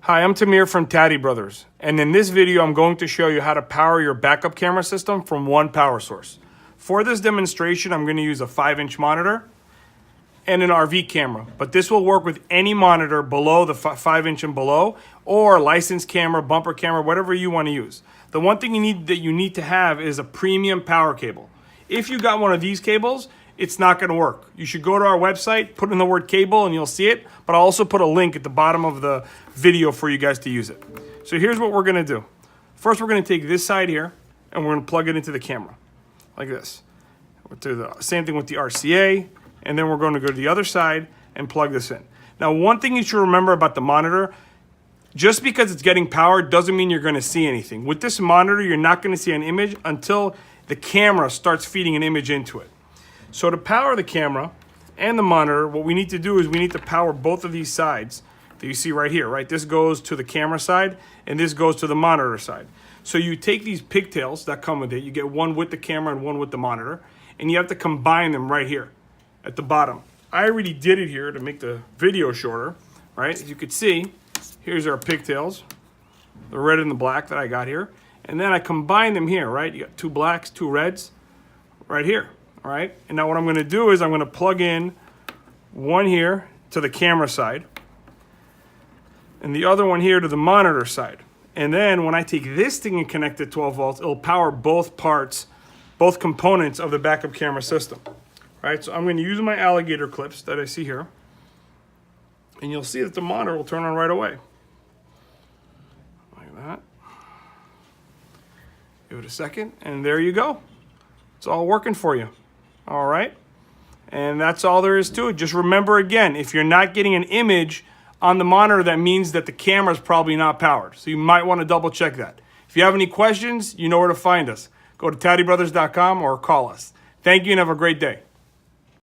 Hi, I'm Tamir from TadiBrothers, and in this video I'm going to show you how to power your backup camera system from one power source. For this demonstration, I'm going to use a 5-inch monitor and an RV camera, but this will work with any monitor below the 5-inch and below, or licensed camera, bumper camera, whatever you want to use. The one thing you need to have is a premium power cable. If you got one of these cables, it's not going to work. You should go to our website, put in the word cable, and you'll see it. But I'll also put a link at the bottom of the video for you guys to use it. So here's what we're going to do. First, we're going to take this side here, and we're going to plug it into the camera, like this. We'll do the same thing with the RCA, and then we're going to go to the other side and plug this in. Now, one thing you should remember about the monitor, just because it's getting power doesn't mean you're going to see anything. With this monitor, you're not going to see an image until the camera starts feeding an image into it. So to power the camera and the monitor, what we need to do is we need to power both of these sides that you see right here, right? This goes to the camera side and this goes to the monitor side. So you take these pigtails that come with it, you get one with the camera and one with the monitor, and you have to combine them right here at the bottom. I already did it here to make the video shorter, right? As you can see, here's our pigtails, the red and the black that I got here. And then I combine them here, right? You got two blacks, two reds right here. All right, and now what I'm going to do is I'm going to plug in one here to the camera side and the other one here to the monitor side. And then when I take this thing and connect it 12 volts, it'll power both parts, both components of the backup camera system. All right, so I'm going to use my alligator clips that I see here, and you'll see that the monitor will turn on right away. Like that. Give it a second, and there you go. It's all working for you. All right, and that's all there is to it. Just remember again, if you're not getting an image on the monitor, that means that the camera is probably not powered. So you might want to double check that. If you have any questions, you know where to find us. Go to TadiBrothers.com or call us. Thank you and have a great day.